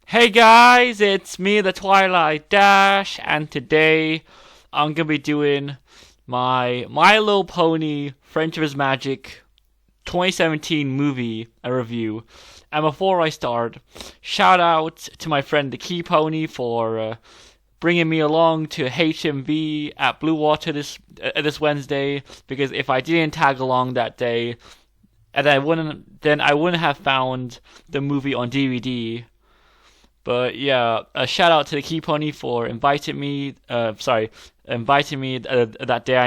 Hey guys, it's me, the Twilight Dash, and today I'm gonna be doing my My Little Pony Friendship is Magic 2017 movie review. And before I start, shout out to my friend the Key Pony for bringing me along to HMV at Blue Water this Wednesday. Because if I didn't tag along that day, and I wouldn't have found the movie on DVD. But yeah, a shout out to the Key Pony for inviting me. Inviting me that day.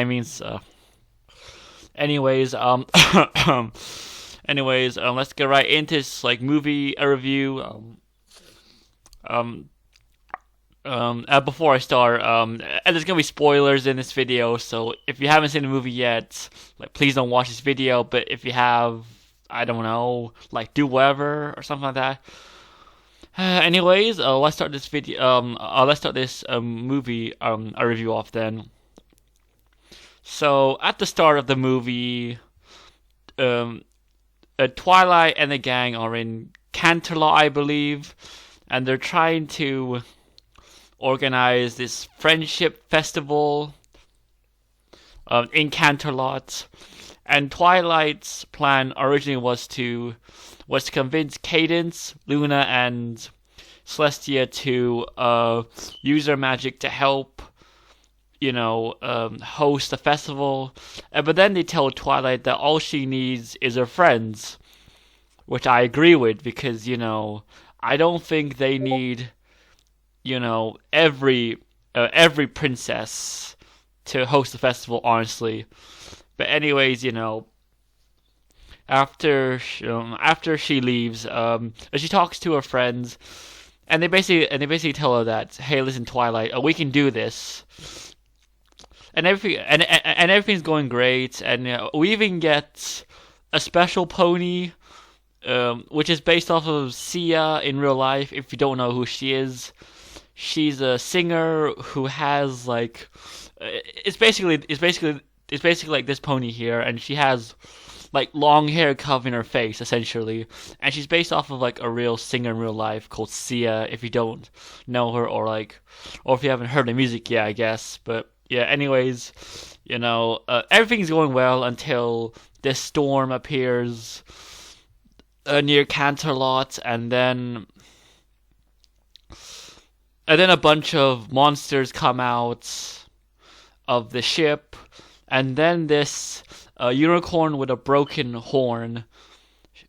Anyways, let's get right into this movie review. Um, Before I start, and there's gonna be spoilers in this video, so if you haven't seen the movie yet, please don't watch this video. But if you have, I don't know, do whatever or something like that. Let's start this video. Let's start this movie a review off then. So at the start of the movie, Twilight and the gang are in Canterlot, I believe, and they're trying to organize this friendship festival in Canterlot. And Twilight's plan originally was to convince Cadence, Luna, and Celestia to use their magic to help, host the festival. But then they tell Twilight that all she needs is her friends, which I agree with because I don't think they need every princess to host the festival, honestly. But anyways, after she leaves, she talks to her friends, and they basically tell her that, hey, listen, Twilight, we can do this, and everything's going great, and we even get a special pony, which is based off of Sia in real life. If you don't know who she is, she's a singer who has it's basically like this pony here, and she has long hair covering her face essentially, and she's based off of a real singer in real life called Sia. If you don't know her, or if you haven't heard the music yet, I guess. But yeah, anyways, everything's going well until this storm appears near Canterlot, and then a bunch of monsters come out of the ship. And then this unicorn with a broken horn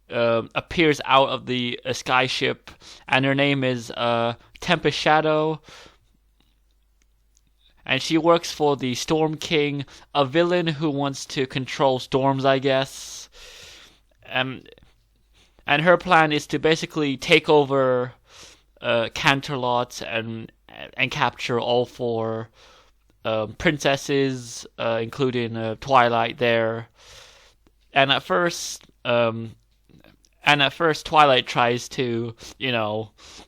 appears out of the sky ship, and her name is Tempest Shadow. And she works for the Storm King, a villain who wants to control storms, I guess. And her plan is to basically take over Canterlot and capture all four princesses, including Twilight there. And at first Twilight tries to,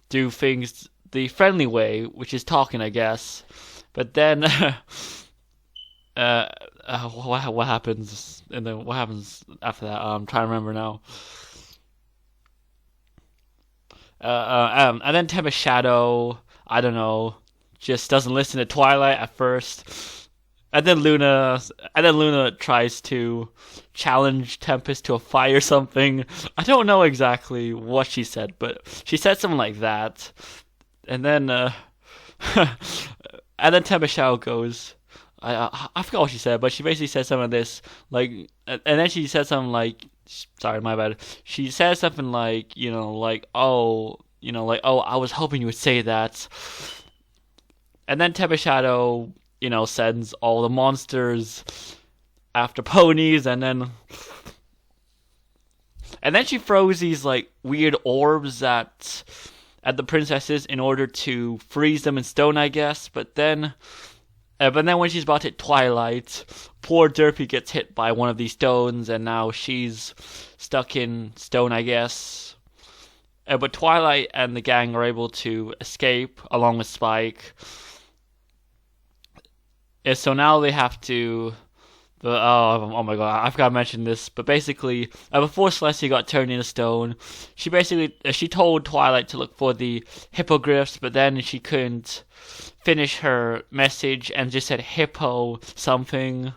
do things the friendly way, which is talking, I guess. But then, what happens? And then what happens after that? I'm trying to remember now. And then Tempest Shadow, I don't know, just doesn't listen to Twilight at first, and then Luna tries to challenge Tempest to a fight or something. I don't know exactly what she said, but she said something like that, and then Tempest Shadow goes. I forgot what she said, but she basically said something like this, and then she said something sorry, my bad. She said something oh, I was hoping you would say that. And then Tempest Shadow, sends all the monsters after ponies, and then she throws these weird orbs at the princesses in order to freeze them in stone, I guess. But then when she's about to hit Twilight, poor Derpy gets hit by one of these stones, and now she's stuck in stone, I guess. But Twilight and the gang are able to escape along with Spike. So now they have to But oh my god, I forgot to mention this. But basically, before Celestia got turned into stone, she told Twilight to look for the hippogriffs, but then she couldn't finish her message and just said hippo something.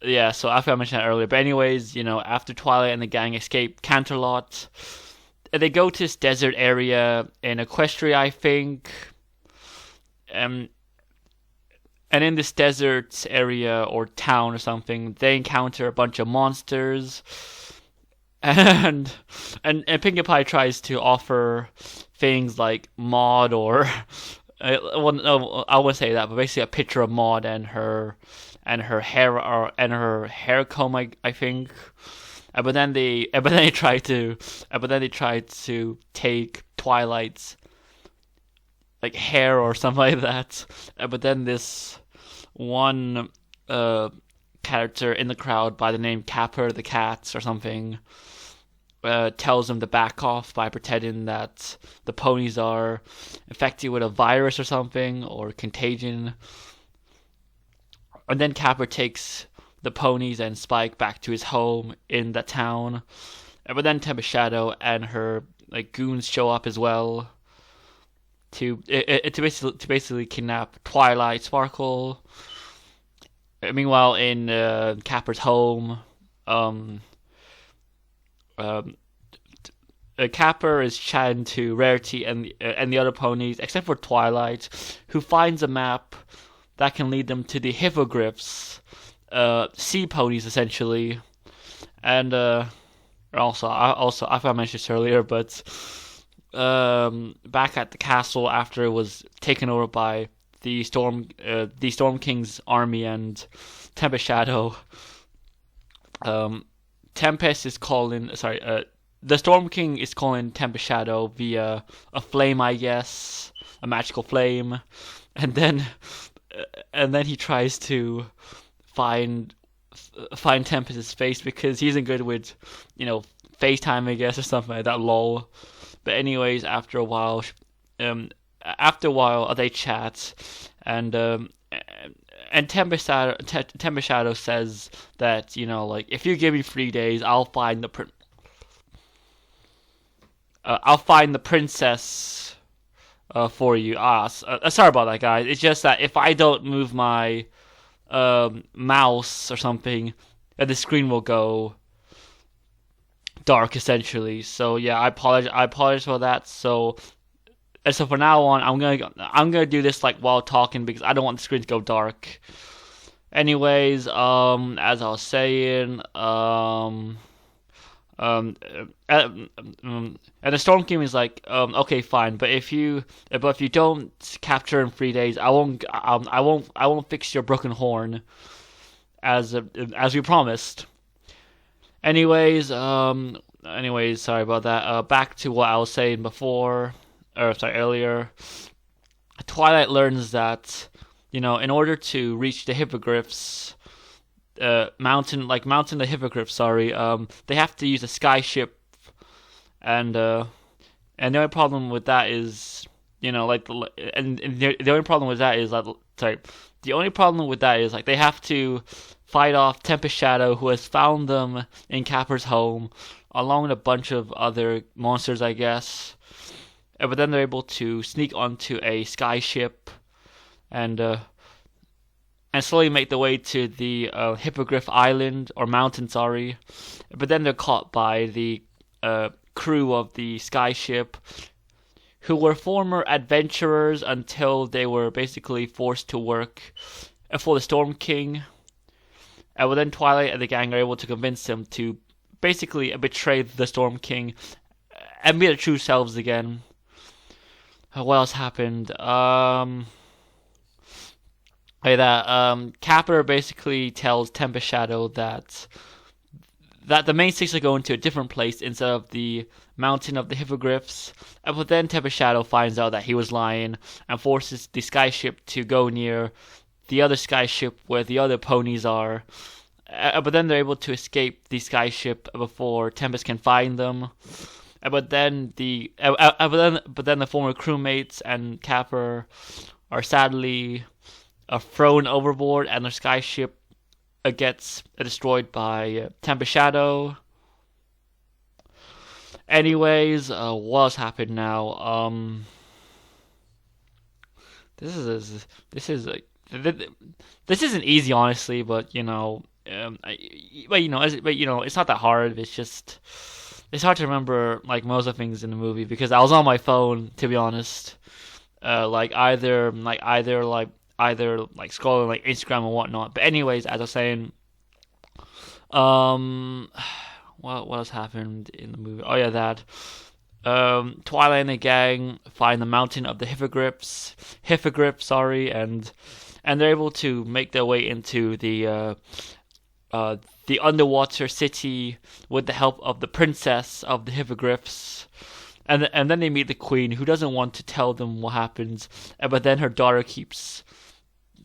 Yeah, so I forgot to mention that earlier. But anyways, after Twilight and the gang escape Canterlot, they go to this desert area in Equestria, I think. And in this desert area or town or something, they encounter a bunch of monsters, and Pinkie Pie tries to offer things like Maud or well, no, I wouldn't say that, but basically a picture of Maud and her hair comb, I think. But then they try to take Twilight's like hair or something like that. But then this one character in the crowd by the name Capper the Cat or something tells them to back off by pretending that the ponies are infected with a virus or something, or contagion. And then Capper takes the ponies and Spike back to his home in the town. But then Tempest Shadow and her goons show up as well to basically kidnap Twilight Sparkle. Meanwhile, in Capper's home, Capper is chatting to Rarity and the other ponies, except for Twilight, who finds a map that can lead them to the hippogriffs, sea ponies essentially. And also I forgot to mention this earlier, but back at the castle after it was taken over by the Storm King's army and Tempest Shadow, Tempest is calling. The Storm King is calling Tempest Shadow via a flame, I guess, a magical flame, and then he tries to find Tempest's face because he isn't good with, FaceTime, I guess, or something like that. Lol. But anyways, after a while, they chat, and Tempest Shadow says that if you give me 3 days, I'll find the princess for you. Sorry about that, guys. It's just that if I don't move my mouse or something, the screen will go dark essentially. So yeah, I apologize for that. So for now on, I'm gonna do this while talking because I don't want the screen to go dark. Anyways, as I was saying, and the Storm King is like, okay, fine, but if you don't capture in 3 days, I won't fix your broken horn, as we promised. Anyways, sorry about that. Back to what I was saying earlier. Twilight learns that, in order to reach the hippogriffs, mountain the hippogriffs, they have to use a sky ship, and the only problem with that is, the only problem with that is they have to fight off Tempest Shadow, who has found them in Capper's home, along with a bunch of other monsters, I guess. But then they're able to sneak onto a sky ship and slowly make their way to the Hippogriff Island, or mountain, sorry. But then they're caught by the crew of the sky ship, who were former adventurers until they were basically forced to work for the Storm King. But then Twilight and the gang are able to convince them to basically betray the Storm King and be their true selves again. What else happened? Capper basically tells Tempest Shadow that the main six are going to a different place instead of the mountain of the hippogriffs. But then Tempest Shadow finds out that he was lying and forces the sky ship to go near the other sky ship where the other ponies are. But then they're able to escape the sky ship before Tempest can find them. But then the former crewmates and Capper are sadly thrown overboard, and their sky ship gets destroyed by Tempest Shadow. Anyways, what's happened now? This is this is like this isn't easy, honestly, but it's not that hard. It's hard to remember like most of the things in the movie because I was on my phone, to be honest. Either scrolling like Instagram and whatnot. But anyways, as I was saying, um, what else happened in the movie? Oh yeah, that. Twilight and the gang find the mountain of the hippogriffs, sorry, and they're able to make their way into the underwater city with the help of the princess of the hippogriffs. And then they meet the queen, who doesn't want to tell them what happens, but then her daughter keeps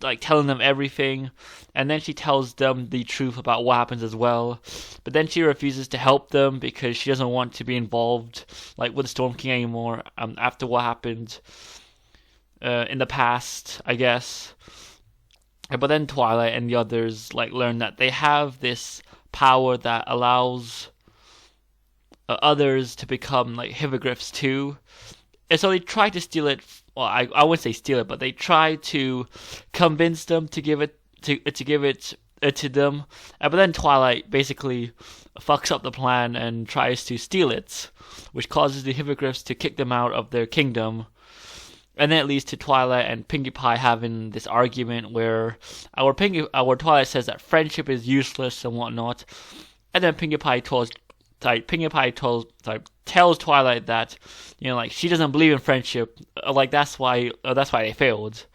like telling them everything, and then she tells them the truth about what happens as well. But then she refuses to help them because she doesn't want to be involved like with the Storm King anymore. After what happened in the past, I guess. But then Twilight and the others like learn that they have this power that allows others to become like hippogriffs too. And so they try to steal it. Well, I wouldn't say steal it, but they try to convince them to give it to them. But then Twilight basically fucks up the plan and tries to steal it, which causes the hippogriffs to kick them out of their kingdom. And then it leads to Twilight and Pinkie Pie having this argument where our Twilight says that friendship is useless and whatnot, and then Pinkie Pie tells Twilight that she doesn't believe in friendship, like that's why they failed.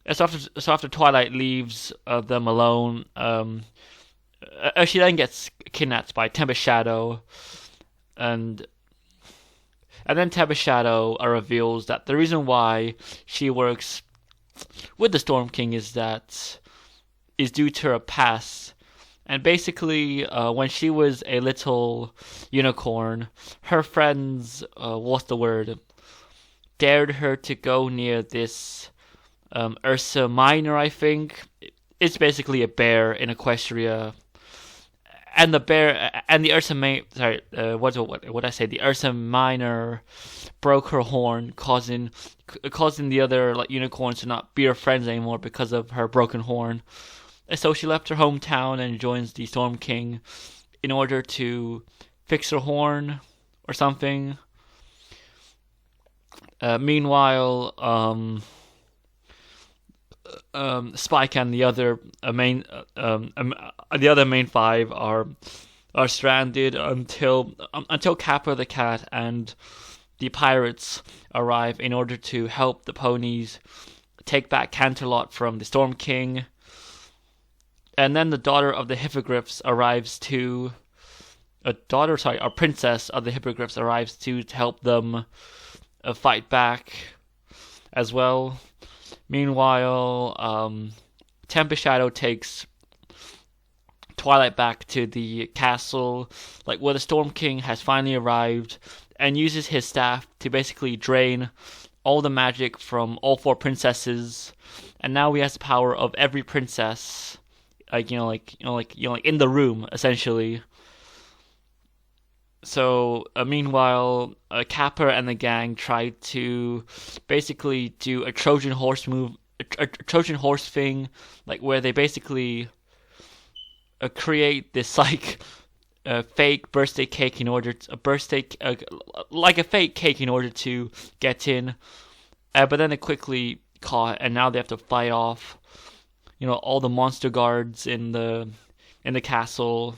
And so after Twilight leaves them alone, she then gets kidnapped by Tempest Shadow, and then Tempest Shadow reveals that the reason why she works with the Storm King is due to her past. And basically, when she was a little unicorn, her friends, dared her to go near this Ursa Minor, I think. It's basically a bear in Equestria. And the Ursa The Ursa Minor broke her horn, causing the other unicorns to not be her friends anymore because of her broken horn. And so she left her hometown and joins the Storm King in order to fix her horn or something. Meanwhile, Spike and the other main five are stranded until Kappa the cat and the pirates arrive in order to help the ponies take back Canterlot from the Storm King. And then the daughter of the hippogriffs arrives too. A princess of the hippogriffs arrives too to help them fight back as well. Meanwhile, Tempest Shadow takes Twilight back to the castle, where the Storm King has finally arrived, and uses his staff to basically drain all the magic from all four princesses, and now he has the power of every princess, in the room essentially. So, meanwhile, Kappa and the gang try to basically do a Trojan horse move, a Trojan horse thing, where they basically create this fake birthday cake in order to, a fake cake in order to get in, but then they quickly caught, and now they have to fight off, all the monster guards in the castle.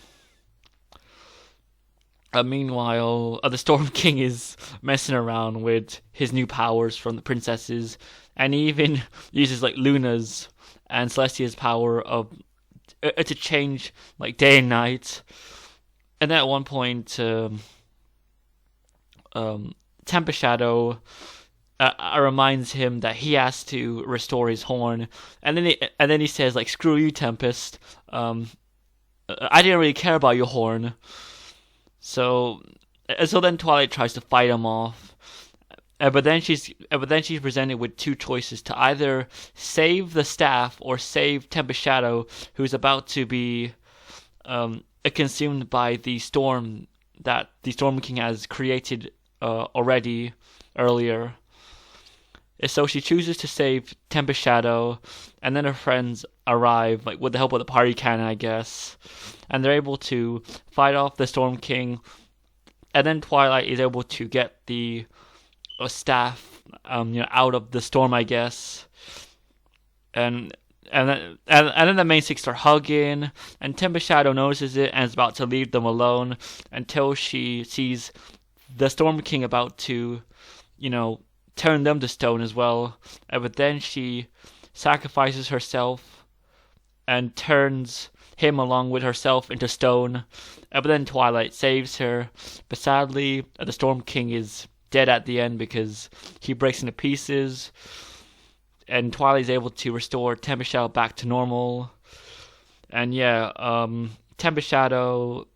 Meanwhile, the Storm King is messing around with his new powers from the princesses, and he even uses Luna's and Celestia's power of to change day and night. And then at one point, Tempest Shadow reminds him that he has to restore his horn, and then he says "Screw you, Tempest. I didn't really care about your horn." So then Twilight tries to fight him off, but then she's presented with two choices to either save the staff or save Tempest Shadow, who's about to be consumed by the storm that the Storm King has created already earlier. So she chooses to save Tempest Shadow, and then her friends arrive, like with the help of the party cannon, I guess, and they're able to fight off the Storm King. And then Twilight is able to get the staff, out of the storm, I guess. And then the main six are hugging, and Tempest Shadow notices it and is about to leave them alone until she sees the Storm King about to, turn them to stone as well. But then she sacrifices herself and turns him along with herself into stone. But then Twilight saves her. But sadly, the Storm King is dead at the end because he breaks into pieces. And Twilight is able to restore Tempest Shadow back to normal. And Tempest Shadow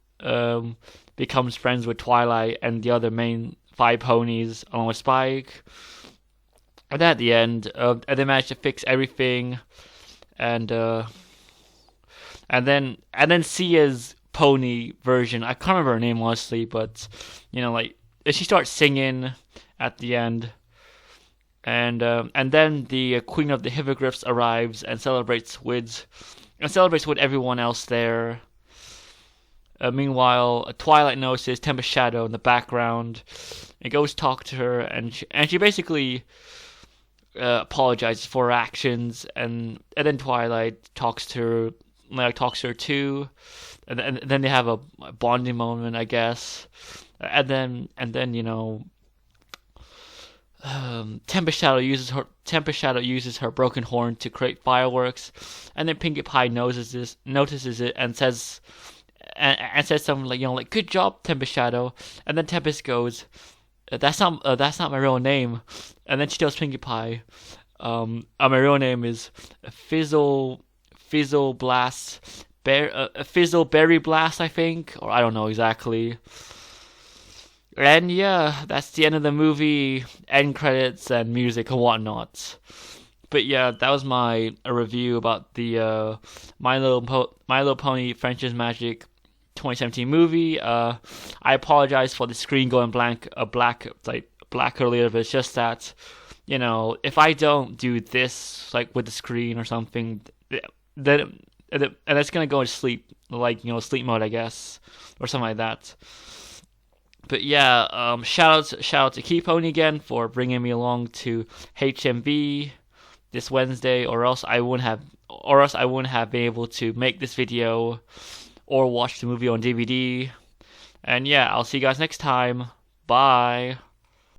becomes friends with Twilight and the other main 5 ponies along with Spike. And at the end, they manage to fix everything. And then Sia's pony version, I can't remember her name honestly, but she starts singing at the end. And then the Queen of the Hippogriffs arrives and celebrates with everyone else there. Meanwhile, Twilight notices Tempest Shadow in the background and goes to talk to her, and she basically apologizes for her actions, and then Twilight talks to her too, and then they have a bonding moment, I guess, and then Tempest Shadow uses her broken horn to create fireworks, and then Pinkie Pie notices it and says something like "Good job, Tempest Shadow," and then Tempest goes, "That's not my real name," and then she tells Pinkie Pie, "My real name is Fizzle Blast, Fizzle Berry Blast, I think, or I don't know exactly." And yeah, that's the end of the movie, end credits and music and whatnot. But yeah, that was my review about the My Little Pony Friendship's Magic 2017 movie. I apologize for the screen going black earlier, but it's just that, if I don't do this with the screen or something, then it's gonna go into sleep, sleep mode, I guess, or something like that. But yeah, shout out to Key Pony again for bringing me along to HMV this Wednesday, or else I wouldn't have been able to make this video or watch the movie on DVD. And yeah, I'll see you guys next time. Bye.